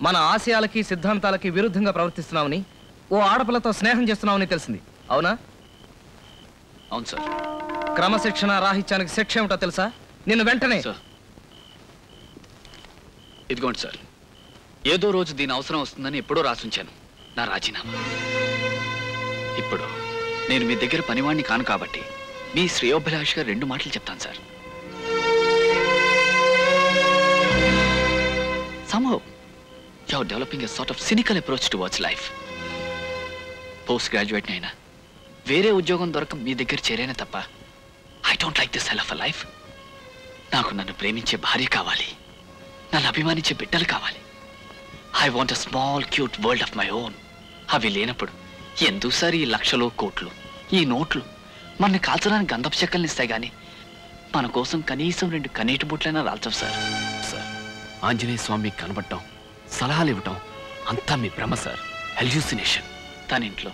మన ఆశయాలకి సిద్ధాంతాలకి విరుద్ధంగా ప్రవర్తిస్తున్నామని, ఓ ఆడపిల్లతో స్నేహం చేస్తున్నామని తెలిసింది. అవునా? అవును సార్. క్రమశిక్షణ రాహిత్యానికి శిక్ష ఏమిటో తెలుసా? నిన్ను వెంటనే. ఇదిగోండి సార్, ఏదో రోజు దీని అవసరం వస్తుందని ఎప్పుడో రాసుంచాను నా రాజీనామా. ఇప్పుడు నేను మీ దగ్గర పనివాణ్ణి కాను కాబట్టి మీ శ్రేయోభిలాష్గా 2 మాటలు చెప్తాను sir. Somehow you're developing a sort of cynical approach towards life. Post graduate అయినా వేరే ఉద్యోగం దొరక మీ దగ్గర చేరేనే తప్ప I don't like this hell of a life. నాకు నన్ను ప్రేమించే భార్య కావాలి, నన్ను అభిమానించే బిడ్డలు కావాలి. I want a small cute world of my own. అవి లేనప్పుడు ఎందుకు సార్ ఈ లక్షలు కోట్లు, ఈ నోట్లు మనని కాల్చడానికి గంధపు చెక్కల్ని ఇస్తాయి కానీ మన కోసం కనీసం 2 కన్నీటి బుట్లైనా రాల్చవు సార్. సార్, ఆంజనేయ స్వామికి కనబడటం, సలహాలు ఇవ్వటం అంతా మీ భ్రమ సార్, హెల్యూసినేషన్. తన ఇంట్లో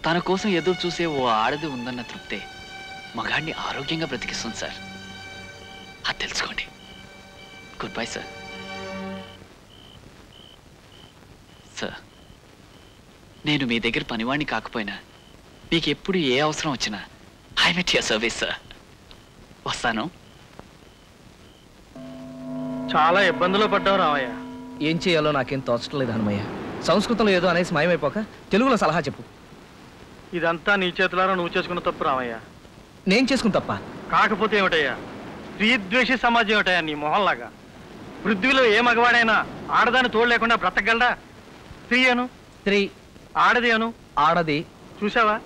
తన కోసం ఎదురు చూసే ఓ ఆడది ఉందన్న తృప్తే మగాడిని ఆరోగ్యంగా బ్రతికిస్తుంది సార్. అది తెలుసుకోండి. Good bye sir. సార్, నేను మీ దగ్గర పనివాణ్ణి కాకపోయినా మీకు ఎప్పుడు ఏ అవసరం వచ్చినా I met your service sir. వస్తాను. చాలా ఇబ్బందులు పడ్డావు రామయ్య. ఏం చేయాలో నాకేం తోచట్లేదు హనుమయ్య. సంస్కృతంలో ఏదో అనేసి మాయమైపోక తెలుగులో సలహా చెప్పు. ఇదంతా నీ చేతులారా నువ్వు చేసుకున్న తప్పు రామయ్య. నేను చేసుకున్న తప్ప కాకపోతే ఏమిటయ్యా, స్త్రీద్వేషి సమాజం ఏమిటయ్యా నీ మొహంలాగా. పృథ్వీలో ఏ మగవాడైనా ఆడదాన్ని తోడు లేకుండా బ్రతకగలడా? స్త్రీ అను, స్త్రీ. ఆడది అను, ఆడది. చూసావా,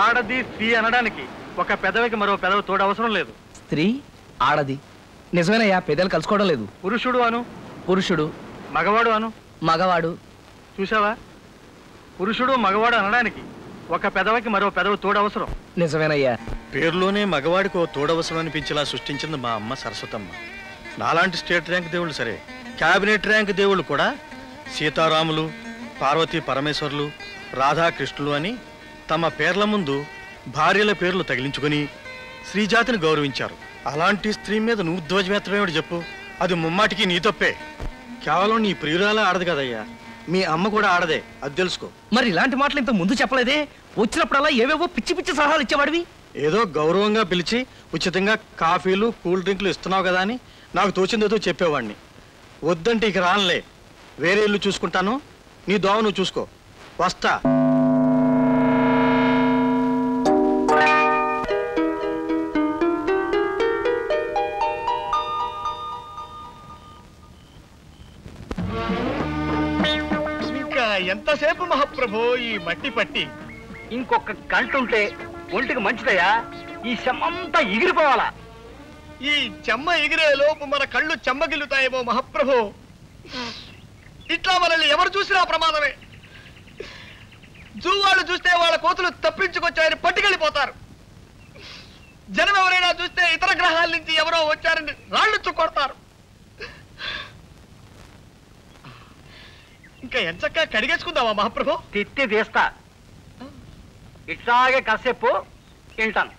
ఆడది స్త్రీ అనడానికి ఒక పెదవికి మరో పెదవి తోడు అవసరం లేదు. స్త్రీ, ఆడది. నిజమేనయ్యా, పెద్దలు కలుసుకోవడం లేదు. పురుషుడు అను, పురుషుడు. మగవాడు అను, మగవాడు. చూసావా, పురుషుడు మగవాడు అనడానికి ఒక పెదవికి మరో పెదవి తోడు అవసరం. నిజమేనయ్యా. పేరులోనే మగవాడికి ఓ తోడవసరం అనిపించేలా సృష్టించింది మా అమ్మ సరస్వతమ్మ. నాలాంటి స్టేట్ ర్యాంక్ దేవుళ్ళు సరే, క్యాబినెట్ ర్యాంక్ దేవుళ్ళు కూడా సీతారాములు, పార్వతీ పరమేశ్వర్లు, రాధాకృష్ణులు అని తమ పేర్ల ముందు భార్యల పేర్లు తగిలించుకుని స్త్రీజాతిని గౌరవించారు. అలాంటి స్త్రీ మీద నువ్వు ధ్వజమెత్తమేమిటి చెప్పు? అది ముమ్మాటికి నీ తప్పే. కేవలం నీ ప్రియురాలే ఆడదు కదయ్యా, మీ అమ్మ కూడా ఆడదే, అది తెలుసుకో. మరి ఇలాంటి మాటలు ఇంత ముందు చెప్పలేదే? వచ్చినప్పుడల్లా ఏవేవో పిచ్చి పిచ్చి సలహాలు ఇచ్చేవాడివి. ఏదో గౌరవంగా పిలిచి ఉచితంగా కాఫీలు కూల్ డ్రింకులు ఇస్తున్నావు కదా అని నాకు తోచిందేదో చెప్పేవాడిని. వద్దంటే ఇక రానులే, వేరే ఇల్లు చూసుకుంటాను, నీ దోవ నువ్వు చూసుకో, వస్తా. ఎంతసేపు మహాప్రభు ఈ మట్టి పట్టి? ఇంకొక గంట ఉంటే ఒంటికి మంచిదయ్యా. ఈ చెమ్మంతా ఎగిరిపోవాలా? ఈ చెమ్మ ఎగిరే లోపు మన కళ్ళు చెమ్మగిల్లుతాయేమో మహాప్రభు. ఇట్లా మనల్ని ఎవరు చూసినా ప్రమాదమే. జూ వాళ్ళు చూస్తే వాళ్ళ కోతులు తప్పించుకొచ్చారని పట్టుకెళ్ళిపోతారు. జనం ఎవరైనా చూస్తే ఇతర గ్రహాల నుంచి ఎవరో వచ్చారని రాళ్ళు చుక్కొడతారు. ఇంకా ఎంచక్కా కడిగేసుకుందామా మహాప్రభు? తిత్తి తీస్తా. ఇట్లాగే కాసేపు వింటాను.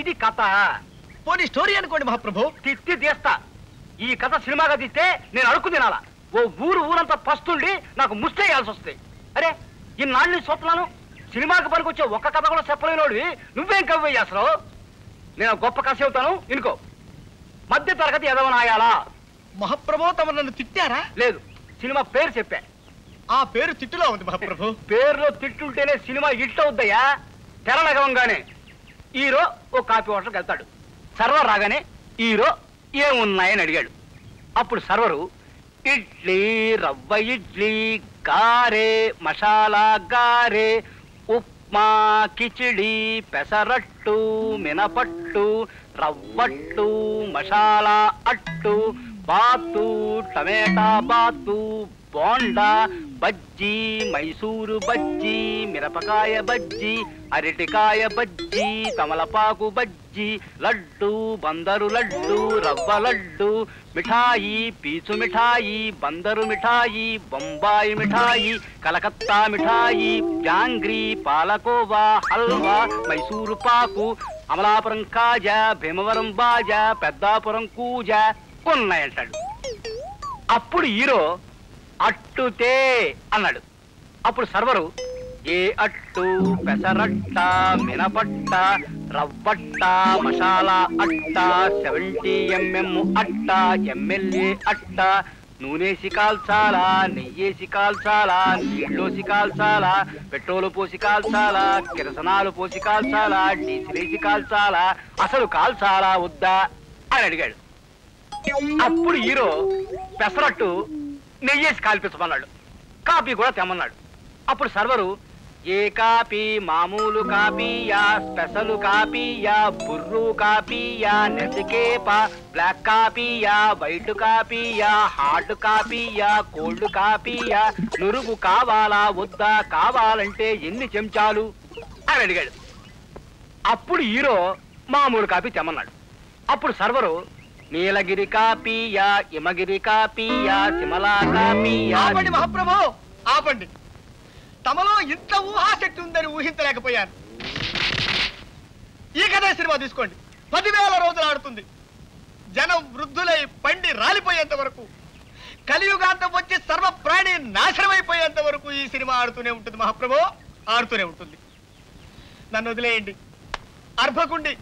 ఇది కథ. పోనీ స్టోరీ అనుకోండి మహాప్రభు. తిత్తి తీస్తా. ఈ కథ సినిమాగా తీస్తే నేను అడుక్కు తినాలా? ఓ ఊరంతా పస్తుండి నాకు ముస్తేయాల్సి వస్తాయి. అరే, ఈ నాణ్ణి చూస్తున్నాను, సినిమాకి పనికొచ్చే ఒక్క కథ కూడా చెప్పలేనోడివి నువ్వేం కవ్వయ్యా అసలు? నేను గొప్ప కథ చెబుతాను, ఇనుకో. మధ్య తరగతి ఎదవనాయాలా? మహాప్రభు తమ నన్ను తిట్టారా? లేదు, సినిమా పేరు చెప్పా. ఆ పేరు తిట్టులో ఉంది మహాప్రభు. పేరులో తిట్టుంటేనే సినిమా హిట్ అవుద్దయ్యా. తెరలగవంగానే హీరో ఓ కాఫీ హోటల్కి వెళ్తాడు. సర్వర్ రాగానే హీరో ఏమున్నాయని అడిగాడు. అప్పుడు సర్వరు ఇడ్లీ, రవ్వ ఇడ్లీ, గారే, మసాలా గారే, ఉప్మా, కిచిడి, పెసరట్టు, మినపట్టు, రవ్వట్టు, మసాలా అట్టు, బాతు, టమేటా బాతు, బోండా, బజ్జీ, మైసూరు బజ్జీ, మిరపకాయ బజ్జీ, అరటికాయ బజ్జీ, తమలపాకు బజ్జీ, లడ్డు, బందరు లడ్డు, రవ్వ లడ్డు, మిఠాయి, పీచు మిఠాయి, బందరు మిఠాయి, బొంబాయి మిఠాయి, కలకత్తా మిఠాయి, జాంగ్రీ, పాలకోవా, హల్వా, మైసూరు పాకు, అమలాపురం కాజా, భీమవరం బాజా, పెద్దాపురం కూజ ఉన్నాయంటాడు. అప్పుడు హీరో అట్టుతే అన్నాడు. అప్పుడు సర్వరు ఏ అట్టు, పెసరట్ట, మినపట్ట, రవ్వట్ట, మసాలా అట్ట, 70 mm అట్ట, ఎమ్మెల్యే అట్ట, నూనెసి కాల్చాలా, నెయ్యేసి కాల్చాలా, నీళ్ళోసి కాల్చాలా, పెట్రోలు పోసి కాల్చాలా, కిరసనాలు పోసి కాల్చాలా, డీజిలేసి కాల్చాలా, అసలు కాల్చాలా వద్దా అని అడిగాడు. అప్పుడు హీరో పెసరట్టు నెయ్యేసి కాల్పించమన్నాడు. కాపీ కూడా తెమ్మన్నాడు. అప్పుడు సర్వరు ఏ కాపీ, మామూలు కాపీయా, స్పెషల్ కాపీయా, బుర్రు కాపీయా, నెసికేపా, బ్లాక్ కాపీయా, వైట్ కాపీయా, హార్డ్ కాపీయా, కోల్డ్ కాపీయా, నురుగు కావాలా వద్దా, కావాలంటే ఎన్ని చెంచాలు అని అడిగాడు. అప్పుడు హీరో మామూలు కాపీ తెమ్మన్నాడు. అప్పుడు సర్వరు నీలగిరి కాపీయా, హిమగిరి కాపీయా, సిమలా కాపీయా. ఆపండి మహాప్రభు, ఆపండి. తమలో ఇంత ఊహాశక్తి ఉందని ఊహించలేకపోయాను. ఈ కథ సినిమా తీసుకోండి, 10,000 రోజులు ఆడుతుంది. జనం వృద్ధులై పండి రాలిపోయేంత వరకు, కలియుగాంతం వచ్చి సర్వ ప్రాణి నాశనమైపోయేంత వరకు ఈ సినిమా ఆడుతూనే ఉంటుంది మహాప్రభు, ఆడుతూనే ఉంటుంది. నన్ను వదిలేయండి. అర్భకుండి,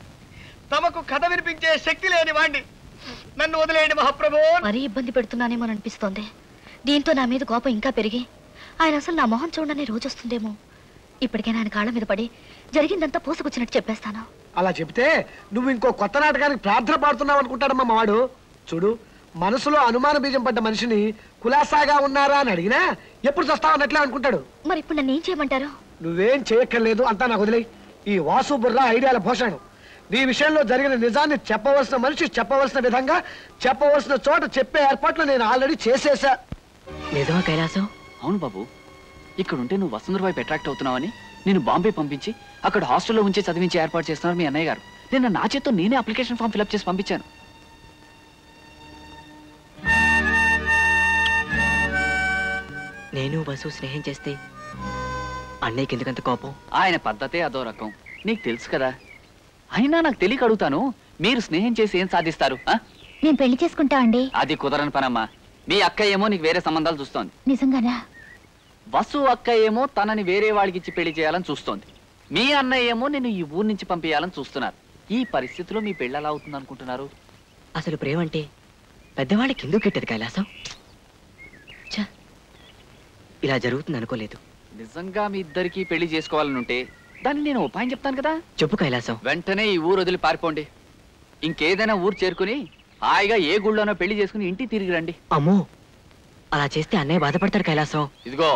తమకు కథ వినిపించే శక్తి లేని వాణ్ణి, నన్ను వదిలేయండి మహాప్రభు. మరీ ఇబ్బంది పెడుతున్నానేమో అనిపిస్తోంది. దీంతో నా మీద కోపం ఇంకా పెరిగి ఆయన అసలు నా మొహం చూడనే రోజు వస్తుందేమో. ఇప్పటికైనా ఆయన కాళ్ళ మీద పడి జరిగిందంతా పూసుకొచ్చినట్టు చెప్పేస్తాను. అలా చెప్తే నువ్వు ఇంకో కొత్త నాటకానికి ప్రార్థన పాడుతున్నావు అనుకుంటాడమ్మా మావాడు. చూడు, మనసులో అనుమాన బీజం పడ్డ మనిషిని కులాసాగా ఉన్నారా అని అడిగినా ఎప్పుడు చస్తావు అన్నట్లే అనుకుంటాడు. మరి ఇప్పుడు నన్ను ఏం చేయమంటారు? నువ్వేం చేయక్కర్లేదు, అంతా నాకు వదిలే. ఈ వాసు బుర్రా ఐడియాల భూషణం. నీ విషయంలో జరిగిన నిజాన్ని చెప్పవలసిన మనిషి చెప్పవలసిన విధంగా చెప్పవలసిన చోట చెప్పే ఏర్పాట్లు నేను ఆల్రెడీ చేసేసా. నిజమా కైలాసం? అవును బాబు, ఇక్కడుంటే నువ్వు వసుంధర వైపు అట్రాక్ట్ అవుతున్నావని నేను బాంబే పంపించి అక్కడ హాస్టల్లో ఉంచి చదివించి ఏర్పాటు చేస్తున్నారు మీ అన్నయ్య గారు. నేను నా చేత్తో నేనే అప్లికేషన్ ఫామ్ ఫిల్అప్ చేసి పంపించాను. నేను వసు స్నేహం చేస్తే అన్నయ్యకి ఎందుకంత కోపం? ఆయన పద్ధతే అదో రకం, నీకు తెలుసు కదా. అయినా నాకు తెలియక అడుగుతాను, మీరు స్నేహం చేసి ఏం సాధిస్తారు? నేను పెళ్లి చేసుకుంటా అండి. అది కుదరని పనమ్మా. మీ అక్క ఏమో నీకు వేరే సంబంధాలు చూస్తోంది. నిజంగానా? వసు అక్క ఏమో తనని వేరే వాడికి ఇచ్చి పెళ్లి చేయాలని చూస్తోంది. మీ అన్నయ్య ఏమో నేను ఈ ఊరు నుంచి పంపించాలని చూస్తున్నారు. ఈ పరిస్థితిలో మీ పెళ్ళి ఎలా అవుతుంది అనుకుంటున్నారు? అసలు ప్రేమ అంటే పెద్దవాళ్ళకి ఎందుకు కెట్టదు కైలాసం? ఇలా జరుగుతుంది అనుకోలేదు. నిజంగా మీ ఇద్దరికి పెళ్లి చేసుకోవాలనుంటే దాన్ని నేను ఉపాయం చెప్తాను కదా. చెప్పు కైలాసం. వెంటనే ఈ ఊరు వదిలి పారిపోండి. ఇంకేదైనా ఊరు చేరుకుని హాయిగా ఏ గుళ్ళోనో పెళ్లి చేసుకుని ఇంటికి తిరిగి రండి. అమ్మో, అలా చేస్తే అన్నయ్య బాధపడతాడు కైలాసం. ఇదిగో,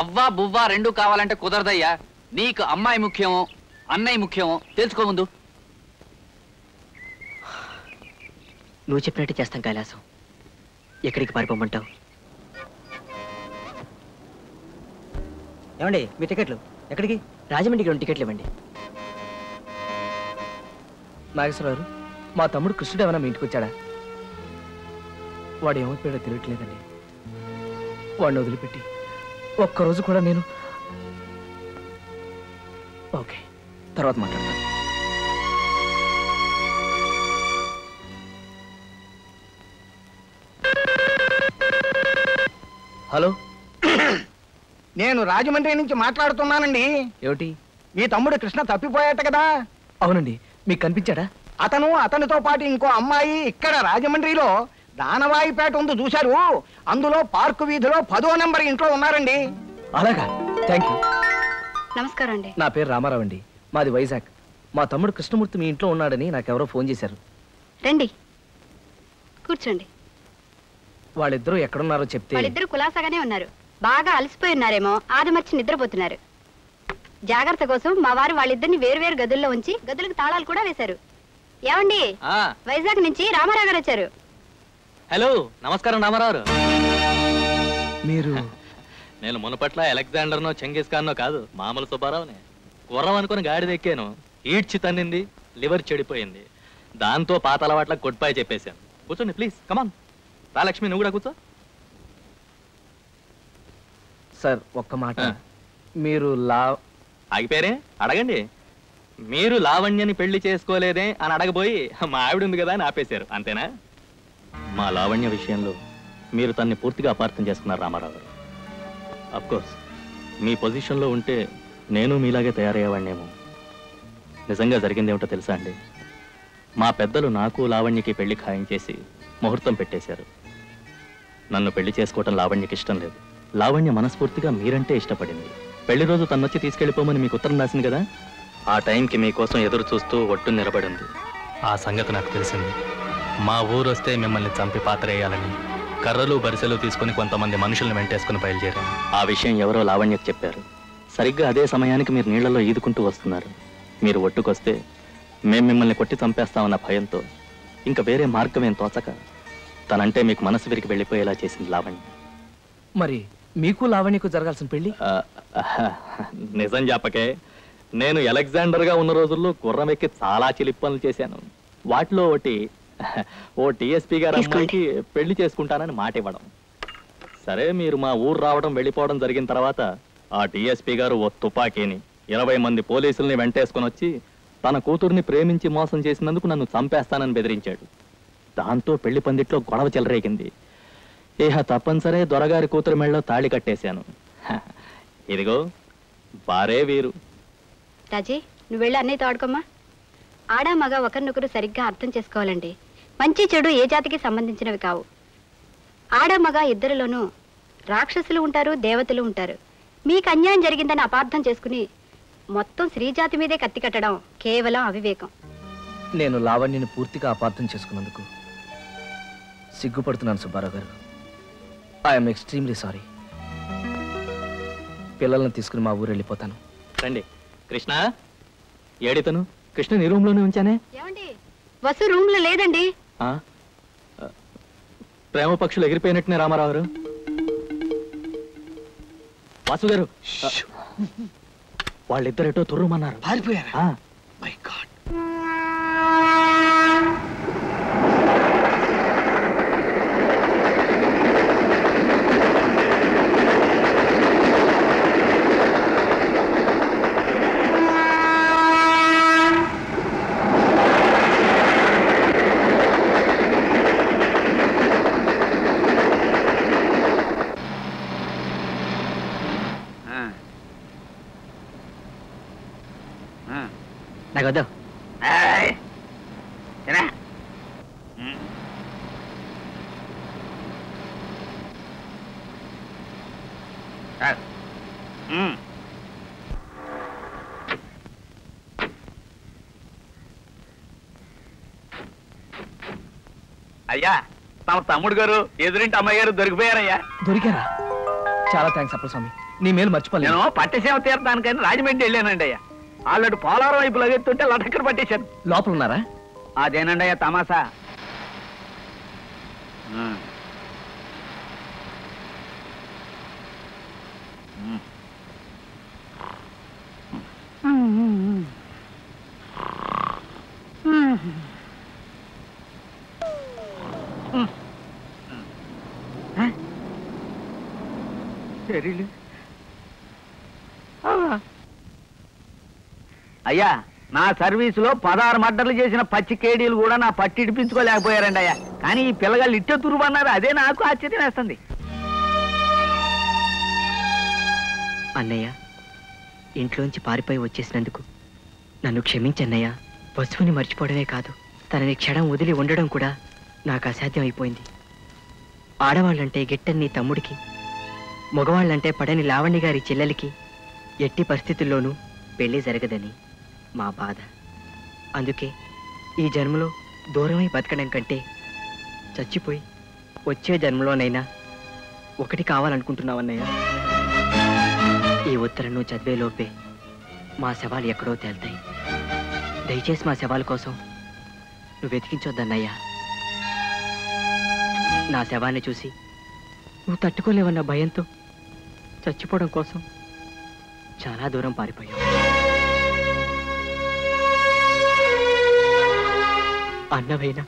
అవ్వా బువ్వా రెండూ కావాలంటే కుదరదయ్యా. నీకు అమ్మాయి ముఖ్యమో అన్నయ్య ముఖ్యమో తెలుసుకో ముందు. నువ్వు చెప్పినట్టు చేస్తాం కైలాసం. ఎక్కడికి పారిపోమంటావు? ఏమండి, మీ టికెట్లు ఎక్కడికి? రాజమండ్రికి 2 టికెట్లు ఇవ్వండి. నాగేశ్వరరావు, మా తమ్ముడు కృష్ణుడు ఏమైనా మీ ఇంటికి వచ్చాడా? వాడు ఏమైపోయాడో తెలియట్లేదండి. వాడిని వదిలిపెట్టి ఒక్కరోజు కూడా నేను... ఓకే, తర్వాత మాట్లాడతాను. హలో, నేను రాజమండ్రి నుంచి మాట్లాడుతున్నానండి. ఏమిటి? మీ తమ్ముడు కృష్ణ తప్పిపోయాట కదా? అవునండి, మీకు కనిపించాడా? అతనితో పాటు ఇంకో అమ్మాయి ఇక్కడ రాజమండ్రిలో దానవాయిపేట ఉంది చూశారు. అందులో పార్కు వీధిలో 10వ నెంబర్ ఇంట్లో ఉన్నారండి. అలాగా, థ్యాంక్ యూ. నమస్కారం అండి. నా పేరు రామారావు అండి, మాది వైజాగ్. మా తమ్ముడు కృష్ణమూర్తి మీ ఇంట్లో ఉన్నాడని నాకెవరో ఫోన్ చేశారు. రండి, కూర్చోండి. వాళ్ళిద్దరూ ఎక్కడున్నారో చెప్తే... వాళ్ళిద్దరూ కులాసాగానే ఉన్నారు. బాగా అలసిపోయి ఉన్నారేమో, ఆదమర్చి నిద్రపోతున్నారు. జాగ్రత్త కోసం మా వారు వాళ్ళిద్దరిని వేరు గదుల్లో ఉంచి గదులకు తాళాలు కూడా వేశారు. ఏమండి, వైజాగ్ నుంచి రామారావు గారు వచ్చారు. హలో, నమస్కారం రామారావు. మీరు... నేను మునపట్ల అలెగ్జాండర్నో చెంగిస్ ఖాన్నో కాదు, మామూలు సుబ్బారావునే. గుర్రం అనుకుని గాడిద ఎక్కాను, ఈడ్చి తన్నింది, లివర్ చెడిపోయింది. దాంతో పాత అలవాట్లకు గుడ్ బై చెప్పేశాను. కూర్చోండి ప్లీజ్, కమాన్. రా లక్ష్మి, నువ్వు కూడా కూర్చో. సార్, ఒక్క మాట. మీరు ఆగిపోయారే, అడగండి. మీరు లావణ్యని పెళ్లి చేసుకోలేదే అని అడగబోయి మా ఆవిడ ఉంది కదా అని ఆపేశారు, అంతేనా? మా లావణ్య విషయంలో మీరు తన్ని పూర్తిగా అపార్థం చేసుకున్నారు రామారావు గారు. అఫ్కోర్స్ మీ పొజిషన్లో ఉంటే నేను మీలాగే తయారయ్యేవాడినేమో. నిజంగా జరిగిందేమిటో తెలుసా అండి? మా పెద్దలు నాకు లావణ్యకి పెళ్లి ఖాయం చేసి ముహూర్తం పెట్టేశారు. నన్ను పెళ్లి చేసుకోవటం లావణ్యకి ఇష్టం లేదు. లావణ్య మనస్ఫూర్తిగా మీరంటే ఇష్టపడింది. పెళ్లి రోజు తన్నొచ్చి తీసుకెళ్ళిపోమని మీకు ఉత్తరం రాసింది కదా, ఆ టైంకి మీకోసం ఎదురు చూస్తూ ఒట్టు నిలబడింది. ఆ సంగతి నాకు తెలిసింది. మా ఊరు వస్తే మిమ్మల్ని చంపి పాతరేయాలని కర్రలు బరిసెలు తీసుకుని కొంతమంది మనుషుల్ని వెంటేసుకుని బయలుదేరాను. ఆ విషయం ఎవరో లావణ్యకు చెప్పారు. సరిగ్గా అదే సమయానికి మీరు నీళ్లలో ఈదుకుంటూ వస్తున్నారు. మీరు ఒట్టుకొస్తే మేం మిమ్మల్ని కొట్టి చంపేస్తామన్న భయంతో ఇంకా వేరే మార్గమేం తోచక తనంటే మీకు మనసు విరికి వెళ్ళిపోయేలా చేసింది లావణ్య. మరి మీకు లావణ్యకు జరగాల్సిన పెళ్లి? నిజం చెప్పకే, నేను అలెగ్జాండర్గా ఉన్న రోజుల్లో గుర్రం ఎక్కి చాలా చిలిపి పనులు చేశాను. వాటిలో ఓ టీఎస్పీ గారు అమ్మాయికి పెళ్లి చేసుకుంటానని మాట ఇవ్వడం. సరే, మీరు మా ఊరు రావడం వెళ్ళిపోవడం జరిగిన తర్వాత ఆ టీఎస్పీ గారు ఓ తుపాకీని 20 మంది పోలీసుల్ని వెంటేసుకుని వచ్చి తన కూతుర్ని ప్రేమించి మోసం చేసినందుకు నన్ను చంపేస్తానని బెదిరించాడు. దాంతో పెళ్లి పందిట్లో గొడవ చెలరేగింది. తప్పనిసరే దొరగారి కూతురు మెళ్ళలో తాళి కట్టేశాను. ఇదిగో బారే వీరు. రాజీ, నువ్వు వెళ్ళి అన్నయ్యతో ఆడుకోమ్మా. ఆడా మగ ఒకరినొకరు సరిగ్గా అర్థం చేసుకోవాలండి. మంచి చెడు ఏ జాతికి సంబంధించినవి కావు. ఆడా మగ ఇద్దరిలోనూ రాక్షసులు ఉంటారు, దేవతలు ఉంటారు. మీకు అన్యాయం జరిగిందని అపార్థం చేసుకుని మొత్తం స్త్రీజాతి మీదే కత్తి కట్టడం కేవలం అవివేకం. నేను లావణ్యని పూర్తిగా అపార్థం చేసుకున్నందుకు సిగ్గుపడుతున్నాను సుబ్బారావు గారు. I'm extremely sorry. పిల్లల్ని తీసుకుని మా ఊరు వెళ్ళిపోతాను. రండి. కృష్ణ ఏడితను? కృష్ణ నీ రూమ్ లోనే ఉంచానే. ఏమండి, వసు రూమ్ లో లేదండి. ప్రేమ పక్షులు ఎగిరిపోయినట్టునే రామారావు గారు. వాసు గారు, వాళ్ళిద్దరేటో తుర్రుమన్నారు. పారిపోయారా? My God. నాకు వద్దు. అయ్యా, తమ తమ్ముడు గారు ఎదురింటి అమ్మాయి గారు దొరికిపోయారయ్యా. దొరికారా? చాలా థ్యాంక్స్ అప్పలస్వామి, నీ మేలు మర్చిపోలేదు. నేను పట్టసేవ తీర్థానికని రాజమండ్రి వెళ్ళానండి అయ్యా. ఆల్రెడీ పోలారం వైపు లగెత్తుంటే లటక్కర పట్టేశాను. లోపల ఉన్నారా? అదేనండి అయ్యా తమాసా. అయ్యా, నా సర్వీసులో 16 మర్డర్లు చేసిన పచ్చి కేడీలు కూడా నా పట్టి ఇడిపించుకోలేకపోయారండి అయ్యా. కానీ ఈ పిల్లగాళ్ళు ఇట్టే తురుమన్నారు. అదే నాకు ఆశ్చర్యం వేస్తుంది. అన్నయ్య, ఇంట్లోంచి పారిపోయి వచ్చేసినందుకు నన్ను క్షమించన్నయ్య. వస్తువుని మర్చిపోవడమే కాదు, తనని క్షణం వదిలి ఉండడం కూడా నాకు అసాధ్యం అయిపోయింది. ఆడవాళ్ళంటే గిట్టని నీ తమ్ముడికి, మగవాళ్ళంటే పడని లావణ్య గారి చెల్లెలికి ఎట్టి పరిస్థితుల్లోనూ పెళ్లి జరగదని మా బాధ. అందుకే ఈ జన్మలో దూరమై బతకడం కంటే చచ్చిపోయి వచ్చే జన్మలోనైనా ఒకటి కావాలనుకుంటున్నావన్నయ్య. ఈ ఉత్తరం నువ్వు చదివేలోపే మా శవాలు ఎక్కడో తేల్తాయి. దయచేసి మా శవాల కోసం నువ్వు వెతికించొద్దన్నయ్యా. నా శవాన్ని చూసి నువ్వు తట్టుకోలేవన్న భయంతో చచ్చిపోవడం కోసం చాలా దూరం పారిపోయావు. అన్నవైనా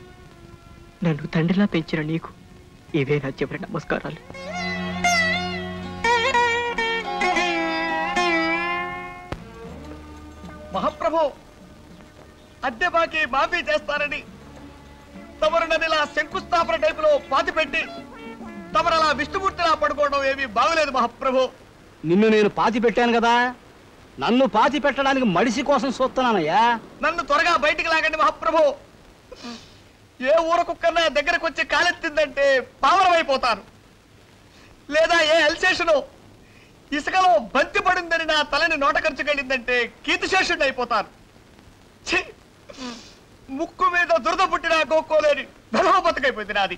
నన్ను తండ్రిలా పెంచిన నీకు ఇవే నా చివరి నమస్కారాలు. మహాప్రభు, అద్దె బాకీ మాఫీ చేస్తారని తమరు నన్ను ఇలా శంకుస్థాపన టైపులో పాతి పెట్టి తమరు అలా విష్ణుమూర్తిలా పడుకోవడం ఏమీ బాగలేదు మహాప్రభు. నిన్ను నేను పాతి పెట్టాను కదా, నన్ను పాతి పెట్టడానికి మడిసి కోసం చూస్తున్నానయ్యా. నన్ను త్వరగా బయటికి లాగండి మహాప్రభు. ఏ ఊర కుక్కన్నా దగ్గరకు వచ్చి కాలెత్తిందంటే పావనమైపోతాను. లేదా ఏ అల్సేషను ఇసుకలో బంతి పడిందని నా తలని నోట ఖర్చుకెళ్ళిందంటే కీర్తిశేషుడు అయిపోతాను. ముక్కు మీద దురద పుట్టినా గోక్కోలేని ధర్మ బతుకైపోయింది నాది.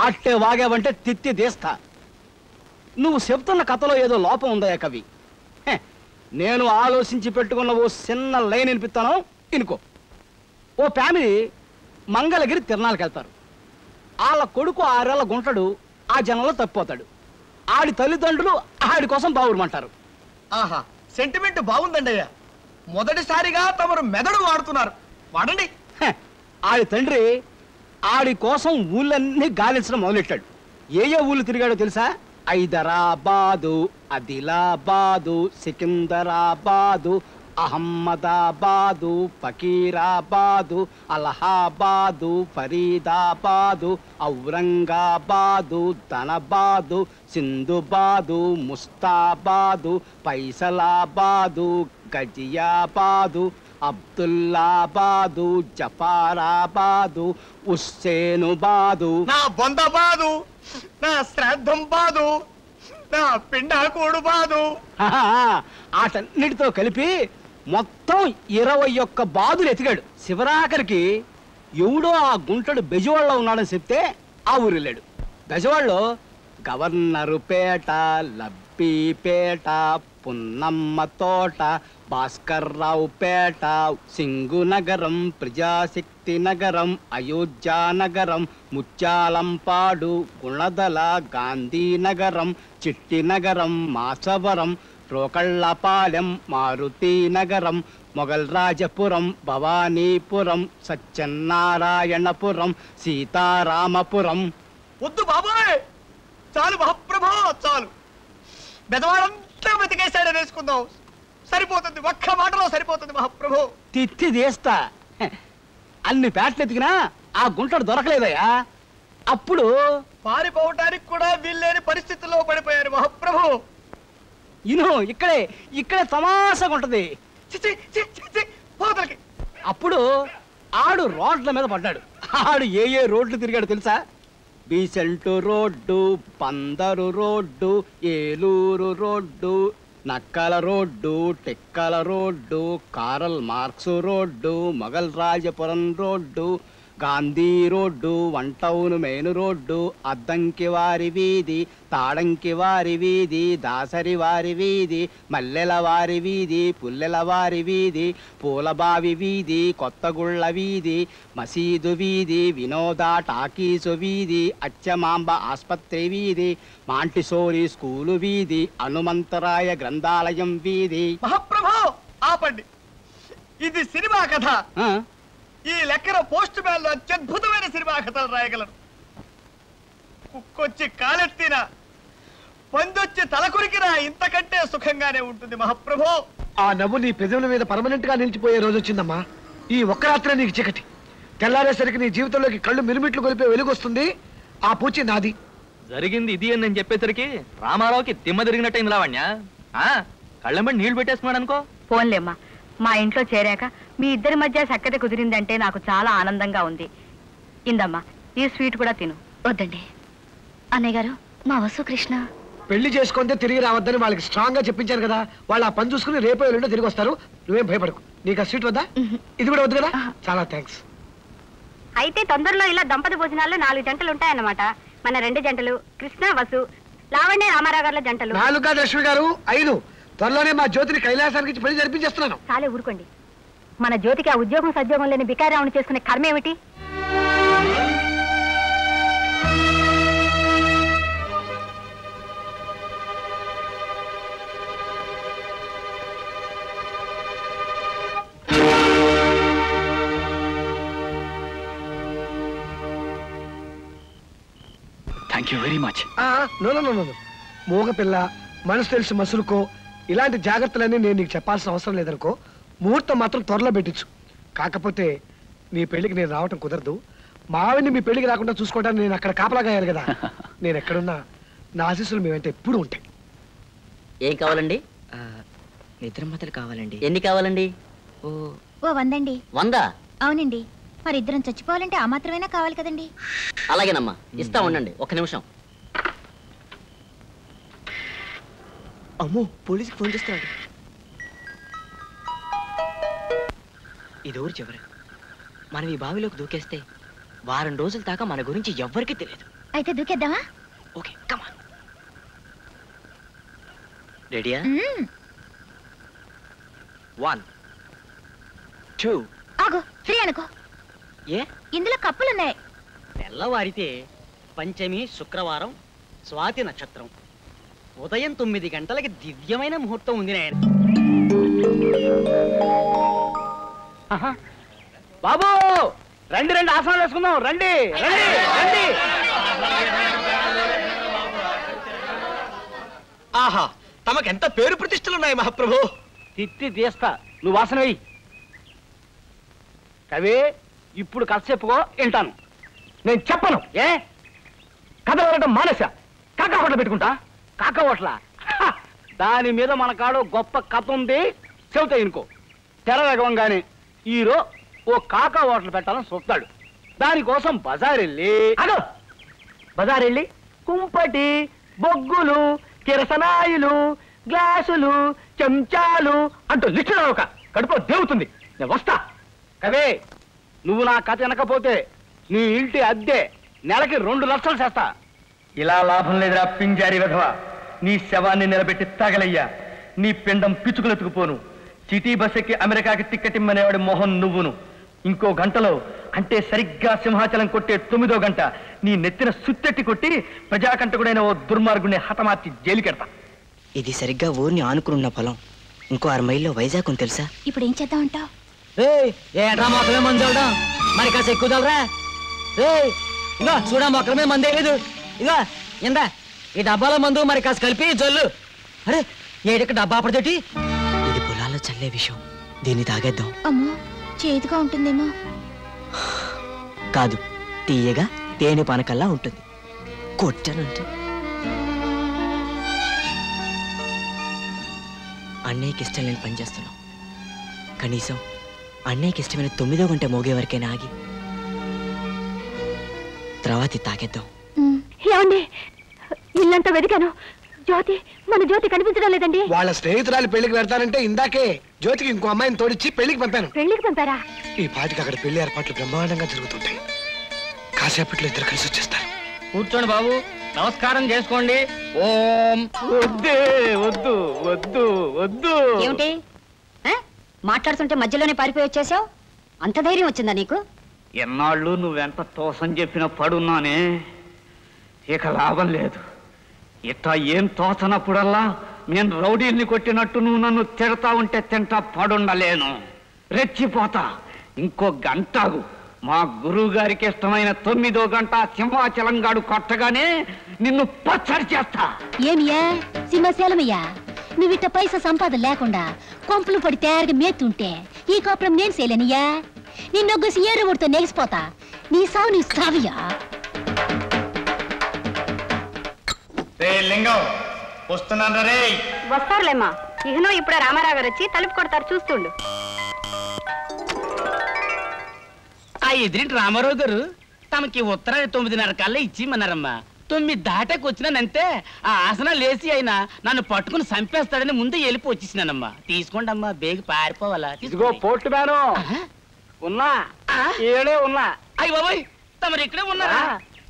ఆట్టే వాగావంటే తిత్తి తీస్తా. నువ్వు చెప్తున్న కథలో ఏదో లోపం ఉందయ్యా కవి. నేను ఆలోచించి పెట్టుకున్న ఓ చిన్న లైన్ వినిపిస్తాను, ఇనుకో. ఓ ఫ్యామిలీ మంగళగిరి తిరణాలకు వెళ్తారు. వాళ్ళ కొడుకు 6 ఏళ్ల గుంటడు ఆ జనంలో తప్పిపోతాడు. ఆడి తల్లిదండ్రులు ఆడి కోసం బావురమంటారు. ఆహా, సెంటిమెంట్ బాగుందండి అయ్యా. మొదటిసారిగా తమరు మెదడు వాడుతున్నారు, వాడండి. ఆడి తండ్రి ఆడి కోసం ఊళ్ళన్నీ గాలించడం మొదలెట్టాడు. ఏ ఊళ్ళు తిరిగాడో తెలుసా? హైదరాబాదు, ఆదిలాబాదు, సికింద్రాబాదు, అహ్మదాబాదు, ఫకీరాబాదు, అలహాబాదు, ఫరీదాబాదు, ఔరంగాబాదు, ధనబాదు, సింధుబాదు, ముస్తాబాదు, పైసలాబాదు, గజియాబాదు, అబ్దుల్లాబాదు, జఫారాబాదు, హుస్సేనుబాదు. నా బొందబాదు, నా శ్రాద్ధం బాదు, నా పిండాకోడు బాదు. ఆటన్నిటితో కలిపి మొత్తం 21 బాదులు ఎతికాడు. శివరాఖరికి ఎవడో ఆ గుంటడు బెజవాడలో ఉన్నాడని చెప్తే ఆ ఊరు వెళ్ళాడు. బెజవాడలో గవర్నరుపేట, లబ్బీపేట, పున్నమ్మ తోట, భాస్కర్రావు పేట, సింగునగరం, ప్రజాశక్తి నగరం, అయోధ్యానగరం, ముత్యాలంపాడు, గుణదల, గాంధీనగరం, చిట్టినగరం, మాసవరం, రోకళ్ళపాలెం, మారుతీనగరం, మొగల్రాజపురం, భవానీపురం, సత్యనారాయణపురం, సీతారామపురం. వద్దు బాబాయ్, చాలు మహాప్రభు, చాలు. బెదవాడంతా బతికేశాడని వేసుకుందాం, సరిపోతుంది. ఒక్క మాటలో సరిపోతుంది మహాప్రభు. తిత్తి తీస్తా. అన్ని పేటలు ఎతికినా ఆ గుంటడు దొరకలేదయ్యా. అప్పుడు పారిపోవటానికి కూడా వీల్లేని పరిస్థితుల్లో పడిపోయారు మహాప్రభు. ఇక్కడే తమాషగా ఉంటది. అప్పుడు ఆడు రోడ్ల మీద పడ్డాడు. ఆడు ఏ రోడ్లు తిరిగాడు తెలుసా? Besant road, Bandar road, Eluru road, Nakkala road, Tekkala road, Karl Marx road, Mogalrajapuram road, Gandhi road, one town main road, Addanki వారి వీధి, తాడంకి వారి వీధి, దాసరి వారి వీధి, మల్లెల వారి వీధి, పుల్లెల వారి వీధి, పూలబావి వీధి, కొత్తగుళ్ళ వీధి, మసీదు వీధి, వినోద టాకీసు వీధి, అచ్చమాంబ ఆస్పత్రి వీధి, మాంటిసోరి స్కూలు వీధి, హనుమంతరాయ గ్రంథాలయం వీధి. మహాప్రభు ఆపండి, ఇది సినిమా కథ. ఈ లెక్కన పోస్ట్ మ్యాన్ లో అత్యద్భుతమైన సినిమా కథలు రాయగలరు. కుక్కొచ్చి కాలెత్తినా, పందొచ్చి తలకురికినా ఇంతకంటే సుఖంగానే ఉంటుంది మహాప్రభు. ఆ నవ్వు నీ పెదవుల మీద పర్మనెంట్ గా నిలిచిపోయే రోజు వచ్చిందమ్మా. ఈ ఒక్క రాత్రే నీకు చీకటి, తెల్లారేసరికి నీ జీవితంలోకి కళ్ళు మిరుమిట్లు కొలిపే వెలుగొస్తుంది. ఆ పూచి నాది. జరిగింది ఇది అని నేను చెప్పేసరికి రామారావుకి తిమ్మ తిరిగినట్టయింది లావణ్య. కళ్ళెంబడి నీళ్లు పెట్టేసుకున్నాడు అనుకో. పోన్లేమ్మా, మా ఇంట్లో చేరాక మీ ఇద్దరి మధ్య సఖ్యత కుదిరిందంటే నాకు చాలా ఆనందంగా ఉంది. ఇందమ్మా, ఈ స్వీట్ కూడా తిను. వద్దండి అన్నయ్య గారు, మా వసు కృష్ణ పెళ్లి చేసుకుంటే తిరిగి రావద్దని వాళ్ళకి స్ట్రాంగ్ గా చెప్పించాను కదా. వాళ్ళు ఆ పని చూసుకుని రేపో ఎల్లుండో తిరిగి వస్తారు. నువ్వేం భయపడకు. నీకు ఆ స్వీట్ వద్దా? ఇది కూడా వద్దు కదా? చాలా థ్యాంక్స్. అయితే తొందరలో ఇలా దంపతి భోజనాల్లో 4 జంటలు ఉంటాయన్నమాట. మన 2 జంటలు, కృష్ణ వసు, లావణ్య రామారావు గారుల జంటలు. 4 కాదు లక్ష్మి గారు, 5. త్వరలోనే మా జ్యోతిని కైలాసానికి పెళ్లి జరిపించేస్తున్నాను. చాలే ఊరుకోండి. మన జ్యోతికి ఆ ఉద్యోగం సద్యోగం లేని బికారావుని చేసుకునే కర్మ ఏమిటి? Thank you very much. మూగ పిల్ల, మనసు తెలిసి మసులుకో. ఇలాంటి జాగ్రత్తలన్నీ నేను నీకు చెప్పాల్సిన అవసరం లేదనుకో. ముహూర్తం మాత్రం త్వరలో పెట్టించు. కాకపోతే నీ పెళ్లికి నేను రావటం కుదరదు. మా ఆవిడ్ని మీ పెళ్లికి రాకుండా చూసుకోవడానికి నేను అక్కడ కాపలాగాయాలి కదా. నేను ఎక్కడున్నా నా ఆశీస్సులు మీ వెంట ఎప్పుడు ఉంటాయి. ఏం కావాలండి? నిద్రమతలు కావాలండి. ఎన్ని కావాలండి? ఓ 100 అండి. 100? అవునండి. మరి ఇద్దరం చచ్చిపోవాలంటే ఆ మాత్రమేనా కావాలి కదండి. అలాగేనమ్మా, ఇస్తా ఉండండి. ఒక్క నిమిషం. అమ్మో, పోలీసుకి ఫోన్ చేస్తున్నాడు. ఇదెవరు చివరి? మనం ఈ బావిలోకి దూకేస్తే వారం రోజుల దాకా మన గురించి ఎవ్వరికీ తెలియదు. అయితే దూకేద్దామా? ఓకే, కమాన్. రెడీయా? 1 2. ఆగు, ఫ్రీ అనుకో. ఏ? ఇందులో కప్పులున్నాయి. తెల్లవారితే పంచమి శుక్రవారం స్వాతి నక్షత్రం ఉదయం 9 గంటలకి దివ్యమైన ముహూర్తం ఉంది నాయన. బాబు రండి రండి, ఆసనాలు వేసుకుందాం. రండి రండి రండి. ఆహా, తమకెంత పేరు ప్రతిష్టలున్నాయి మహాప్రభు. తిత్తి తీస్తా, నువ్వు వాసన వెయ్యి. కవి ఇప్పుడు కథ చెప్పుకో, వింటాను. నేను చెప్పను. ఏ కథ వెళ్ళటం మానేసా. కాకా హోటల్ పెట్టుకుంటా. కాకా హోటలా? దాని మీద మన కాడు గొప్ప కథ ఉంది, చెబుతా ఇనుకో. తెర వేగంగానే హీరో ఓ కాకా హోటల్ పెట్టాలని చూస్తాడు. దానికోసం బజారెళ్ళి బజారెళ్ళి కుంపటి, బొగ్గులు, కిరసనాయిలు, గ్లాసులు, చెంచాలు అంటూ లిస్టు ఒక కడుపులో దేవుతుంది. నేను వస్తా. కవే, నువ్వు నా కథ వినకపోతే నీ ఇంటి అద్దె నెలకి 2 లక్షలు చేస్తా. ఇలా లాభం లేదురా పింజారి విధవ. నీ శవాన్ని నిలబెట్టి తగలయ్యా. నీ పిండం పిచ్చుకులెత్తుకుపోను. సిటీ బస్సుకి అమెరికాకి టిక్కెటిమ్మనేవాడు మోహన్ నువ్వును. ఇంకో గంటలో, అంటే సరిగ్గా సింహాచలం కొట్టే 9వ గంట నీ నెత్తిన సుత్తెట్టి కొట్టి ప్రజాకంటకుడైన ఓ దుర్మార్గుడిని హతమార్చి జైలుకెడతా. ఇది సరిగ్గా ఊరిని ఆనుకున్న పొలం. ఇంకో 6 మైల్లో వైజాగ్ ఉంది తెలుసా? ఇప్పుడు ఏం చేద్దాం అంటావు? మొక్కలే మంది చల్లడం మరి కాస్త ఎక్కువ చల్లరా. ఇగో చూడా, మొక్కల మీద మందే లేదు. ఇగో ఇందా ఈ డబ్బాలో మందు మరి కాస్త కలిపి జల్లు. అరే ఏడెక్క డబ్బా పడతేటి. ఇది పొలాల్లో చల్లే విషయం, దీన్ని తాగేద్దాం. అమ్మో, చేదుగా ఉంటుందేమో. కాదు, తీయగా తేనె పానకల్లా ఉంటుంది. కొట్టనంటే అన్నయ్యకి ఇష్టం లేని పని చేస్తున్నాం. కనీసం అన్నయ్యకి ఇష్టమైన 9వ గంట మోగే వరకైనా ఆగి తర్వాత తాగేద్దాం. ఏమండి, ఇల్లంతా వెతికాను. జ్యోతి, మన జ్యోతి కనిపించడం లేదండి. వాళ్ళ స్నేహితురాలు పెళ్లికి వెళ్తానంటే ఇందాకే జ్యోతికి ఇంకో అమ్మాయిని తోడిచ్చి పెళ్లికి పంపాను. పెళ్లికి పంపారా? ఈ పాటికి అక్కడ పెళ్లి ఏర్పాట్లు బ్రహ్మాండంగా జరుగుతుంటాయి. కాసేపట్లో ఇద్దరు కలిసి వచ్చేస్తారు. కూర్చోండి బాబు, నమస్కారం చేసుకోండి. ఓం. వద్దే, వద్దు వద్దు వద్దు. ఏమిటి మాట్లాడుతుంటే మధ్యలోనే పారిపోయి వచ్చేసావు? అంత ధైర్యం వచ్చిందా నీకు? ఎన్నాళ్ళు నువ్వెంత తోసం చెప్పినా పడున్నానే, ఇక లాభం లేదు. ఇట్లా ఏం తోచనప్పుడల్లా నేను రౌడీల్ని కొట్టినట్టు నువ్వు నన్ను తిడతా ఉంటే తింటా పడుండలేను. రెచ్చిపోతా. ఇంకో గంటకు మా గురువు గారికి ఇష్టమైన 9వ గంట సింహాచలంగాడు కొట్టగానే నిన్ను పచ్చడి చేస్తా. ఏమియా సింహశైలమయ్యా, నువ్విట్ట పైసా సంపాదన లేకుండా కొంపలు పడి తయారుగా మేతుంటే ఈ కాపురం నేను చేయలేనియా. నిన్నొగ్గసి ఏరువుడితో నెగిసిపోతా. నీ సావు నీ సావియా. లింగం వస్తున్నాను రే. వస్తారులేమ్మా. ఇహనో ఇప్పుడే రామారావు గారు వచ్చి తలుపు కొడతారు, చూస్తుండు. ఆ ఎదురింటి రామారావు గారు తమకి ఉత్తరాన్ని 9:30 కల్లా ఇచ్చిమన్నారమ్మా. 9 దాటాకి వచ్చినానంతే ఆ ఆసనాలు లేసి అయినా నన్ను పట్టుకుని చంపేస్తాడని ముందే వెళ్ళిపో వచ్చేసినానమ్మా. తీసుకోండి అమ్మా, బేగి పారిపోవాలా. ఇదిగో పోర్టు మ్యాను ఉన్నా, ఏడే ఉన్నా. అయ్యి బాబాయ్, తమరు ఇక్కడే ఉన్నారా?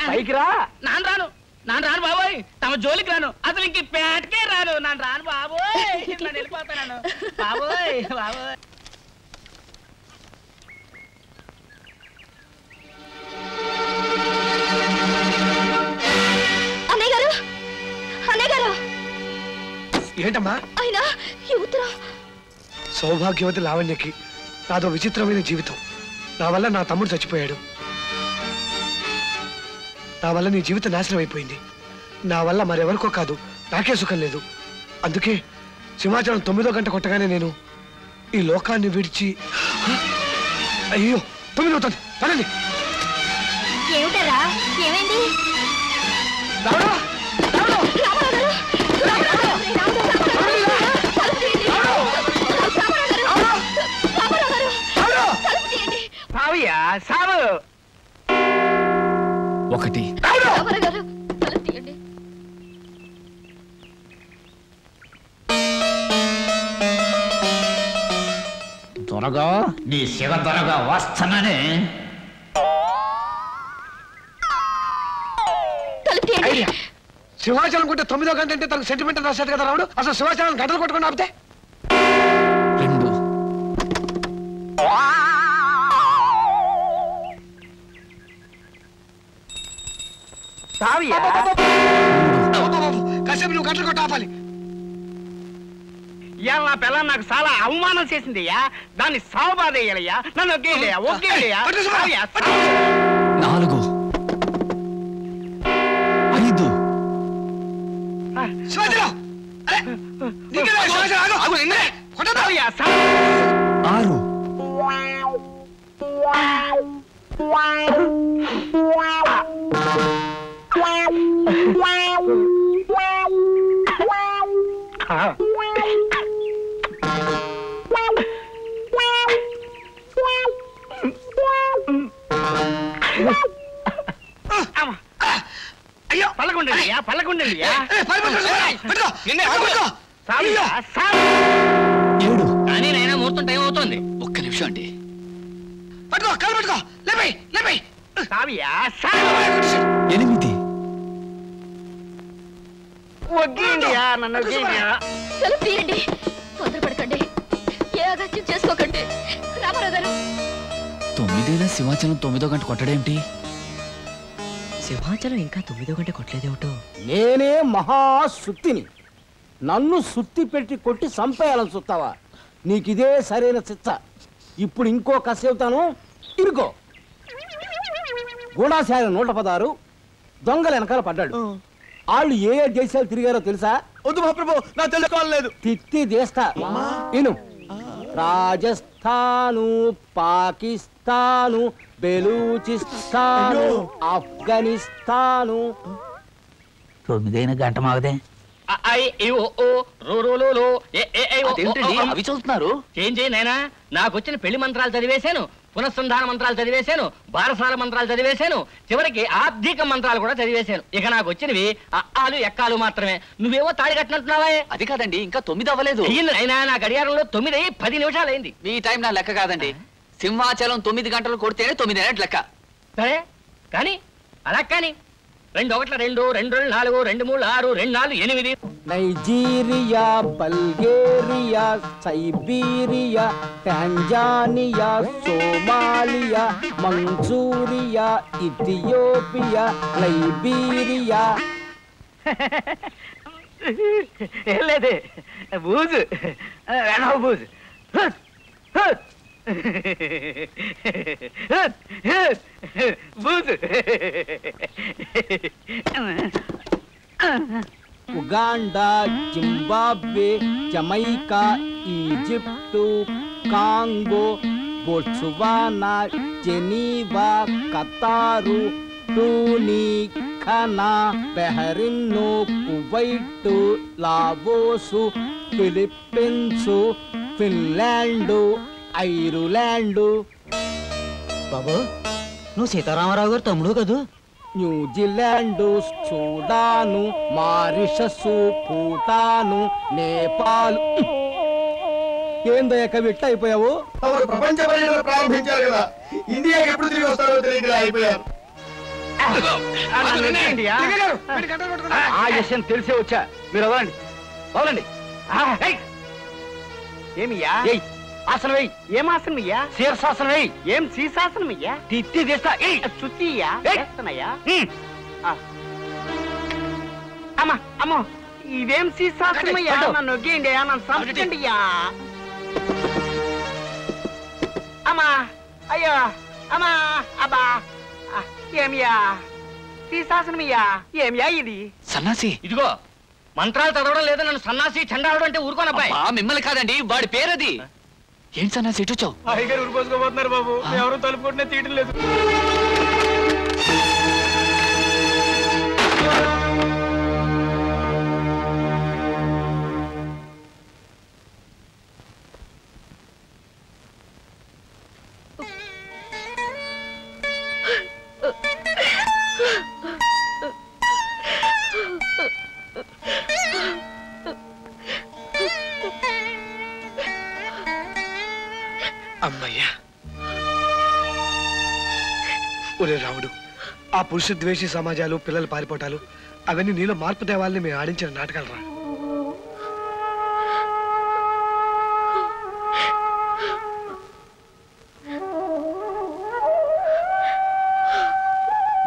పైకి రా. నాన్న రాను బాబాయ్, తమ జోలికి రాను. అసలు ఇంక పేటకే రాను. నాన్న రాను బాబోయ్, నేను వెళ్ళిపోతాను బాబోయ్. బాబోయ్ ఏంటమ్మా? అయినా ఈ ఉత్తరం. సౌభాగ్యవతి లావణ్యకి నాదో విచిత్రమైన జీవితం. నా వల్ల నా తమ్ముడు చచ్చిపోయాడు. నా వల్ల నీ జీవితం నాశనం అయిపోయింది. నా వల్ల మరెవరికో కాదు, నాకే సుఖం లేదు. అందుకే సింహాచలం 9వ గంట కొట్టగానే నేను ఈ లోకాన్ని విడిచి అయ్యో 9 అవుతుంది పడండి. ఏమిటరా ఏమైంది? సావు 1 త్వరగా నీ శివ త్వరగా వస్తానని. సింహాచలం కొట్టే 9వ గంట అంటే తనకు సెంటిమెంట్ రాశాడు కదా రాముడు. అసలు సింహాచలం గంటలు కొట్టుకుని ఆపితే 2 కాసేపు నువ్వు గంటలు కొట్టి ఆపాలి. ఇవాళ నా పిల్ల నాకు చాలా అవమానం చేసింది అయ్యా. దాన్ని సావు బాధ వేయాలయ్యా. నన్ను ఒగ్గేయలయ్యా 4 5 సింహాచలం 6 అయ్యో పల్లకుండండియా పల్లకుండండియా 7 కానీ నైనా ముహూర్తం టైం అవుతుంది. 1 నిమిషం అండి. పట్టుకో కాలు పట్టుకో లేపై 8 ఒగ్గేయండియా నన్ను ఒగ్గేయండియా. తలుపు తీయండి, తొందరపడకండి, ఏ అగత్యం చేసుకోకండి. రామారావు గారు 9 సింహాచలం 9వ గంట కొట్టడేమిటి? సింహాచలం ఇంకా 9వ గంట కొట్టలేదేమిటో. నేనే మహాసుత్తిని, నన్ను సుత్తి పెట్టి కొట్టి చంపేయాలని చూస్తావా? నీకిదే సరైన శిక్ష. ఇప్పుడు ఇంకో కసి చెబుతాను, ఇరుకో. గూఢాచార్య 116 దొంగల వెనకాల పడ్డాడు. వాళ్ళు ఏ దేశాలు తిరిగారో తెలుసా? వద్దు మహాప్రభు, నా తెలుసుకోలేదు. తిత్తి దేశా ఇను. రాజస్థాను, పాకిస్తాను, బెలూచిస్తాను, ఆఫ్ఘనిస్తాను. 9 గంట మాగదే. అవి చదువుతున్నారు. ఏం చేయి నాయనా, నాకు వచ్చిన పెళ్లి మంత్రాలు చదివేశాను, పునఃసంధాన మంత్రాలు చదివేశాను, బారసాల మంత్రాలు చదివేశాను, చివరికి ఆర్థిక మంత్రాలు కూడా చదివేశాను. ఇక నాకు వచ్చినవి అక్కాలు ఎక్కాలు మాత్రమే. నువ్వేమో తాళి కట్టినట్టున్నావా? అది కాదండి, ఇంకా 9 అవ్వలేదు. అయ్యింది నాయనా, నా గడియారంలో 9 అయ్యి 10 నిమిషాలు అయింది. మీ టైం నా లెక్క కాదండి. సింహాచలం 9 గంటలు కొడితేనే 9 అయినట్టు లెక్క. సరే కానీ అలా కానీ 2 1 2 2 4 2 3 6 2 4 8. Nigeria, Bulgaria, Siberia, Tanzania, Somalia, Manchuria, Ethiopia, Liberia. ఏం లేదే బూజు బూజు బూజు. Uganda, Zimbabwe, Jamaica, Egypt, Congo, Botswana, Geneva, Qatar, టూనీ, Ghana, Bahrain, Kuwait, Laos, Philippines, Finland, Ireland. బాబు నువ్వు సీతారామరావు గారు తమ్ముడు కదూ? New Zealand, Sudan, Mauritius, Bhutan, Nepal. ఏందయ్య కవిట్ట అయిపోయావు? ప్రపంచ పర్యటన ప్రారంభించారు కదా, ఇండియాకి ఎప్పుడు తిరిగి వస్తారో తెలియక అయిపోయారు. ఆ విషయం తెలిసే వచ్చా. మీరు వదలండి వదలండి. ఏమియ్యా ఆసనం వెయ్యి. ఏం ఆసనం అయ్యా? శీర్షాసనం వెయ్యి. ఏం శీర్షాసనం అయ్యా? తిత్తి తీస్తా చుట్టియ్యా చేస్తానయ్యా. అమ్మా అమ్మో ఇదేం శీర్షాసనం అయ్యా? నన్ను నొగ్గేయండి, నన్ను సంపండి. అమ్మా అయ్యో అమ్మా అబ్బా ఏమియా శీర్షాసనమయ్యా? ఏమియా ఇది? సన్నాసి ఇదిగో మంత్రాలు చదవడం లేదా నన్ను సన్నాసి చండాలడం అంటే ఊరుకోనబ్బాయి. మిమ్మల్ని కాదండి, వాడి పేరది. ఏంటి సన్నా సీట్ వచ్చావు? అయ్యగారు ఊరిపోసుకోబోతున్నారు బాబు, ఎవరు తలుపు కొట్టినా తీయటం లేదు. అమ్మయ్యా. ఒరే రాముడు, ఆ పురుష ద్వేషి సమాజాలు, పిల్లలు పారిపోవటాలు అవన్నీ నీలో మార్పు తేవాలని మేము ఆడించిన నాటకాలు రా.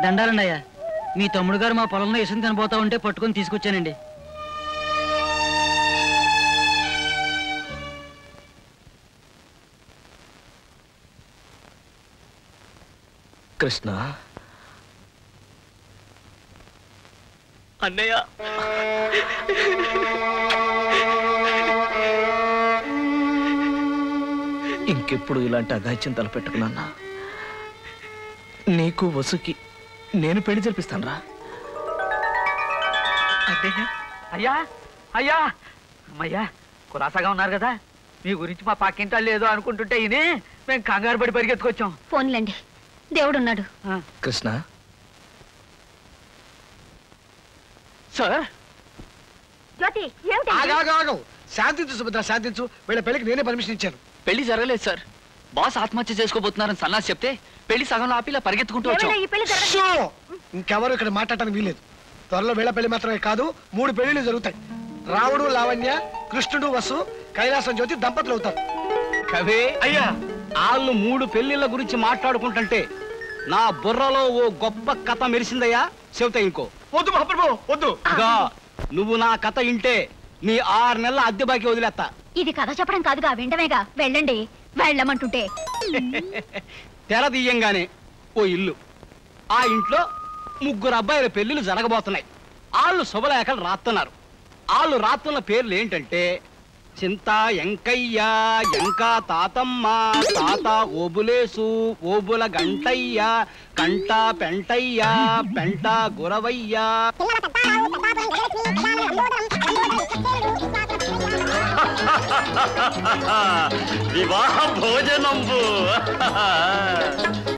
దండాలండి అయ్యా, మీ తమ్ముడు గారు మా పొలంలో ఇసుని తినబోతా ఉంటే పట్టుకొని తీసుకొచ్చానండి. కృష్ణ, అన్నయ్య ఇంకెప్పుడు ఇలాంటి అఘాయిత్యం తలపెట్టుకున్నా. నీకు వసుకి నేను పెళ్లి జరిపిస్తాను రా. అయ్యా అయ్యా అమ్మయ్యా, కులాసాగా ఉన్నారు కదా. మీ గురించి మా పక్కింటాళ్ళు ఏదో అనుకుంటుంటే ఇని మేము కంగారు పడి పరిగెత్తుకొచ్చాం. ఫోన్లండి, దేవుడున్నాడు. కృష్ణ, సార్ జ్యోతి, ఆగాగాగం. శాంతించు సుభద్ర, శాంతించు. వీళ్ళ పెళ్లికి నేనే పర్మిషన్ ఇచ్చాను. పెళ్లి జరగలేదు సార్. బాస్ ఆత్మహత్య చేసుకోబోతున్నారని సన్నాసి చెప్తే పెళ్లి సగంలో ఆపిలా పరిగెత్తుకుంటూ వచ్చాం. షో! ఇంకెవరు ఇక్కడ మాట్లాడటానికి వీలేదు. త్వరలో వీళ్ళ పెళ్లి మాత్రమే కాదు, 3 పెళ్లిళ్ళు జరుగుతాయి. రాముడు, లావణ్య, కృష్ణుడు, వసు, కైలాసం జ్యోతి దంపతులు అవుతారు. కవే అయ్యా, వాళ్ళు 3 పెళ్లిళ్ళ గురించి మాట్లాడుకుంటుంటే నా బుర్రలో ఓ గొప్ప కథ మెరిసిందయ్యా. చెబుతా ఇంకో. వద్దు మహాప్రభు, వద్దు. నువ్వు నా కథ ఇంటే నీ 6 నెలల అద్దె బాకీ వదిలేస్తా. ఇది కథ చెప్పడం కాదుగా, విండమేగా. వెళ్ళండి, వెళ్ళమంటుంటే. తెర తీయంగానే ఓ ఇల్లు, ఆ ఇంట్లో 3 అబ్బాయిల పెళ్లిళ్ళు జరగబోతున్నాయి. వాళ్ళు శుభలేఖలు రాస్తున్నారు. వాళ్ళు రాస్తున్న పేర్లు ఏంటంటే చింత ఎంకయ్య, ఎంకా తాతమ్మ, తాత ఓబులేసు, ఓబుల గంటయ్య, కంట పెంటయ్య, పెంట గురవయ్య. వివాహ భోజనంబు.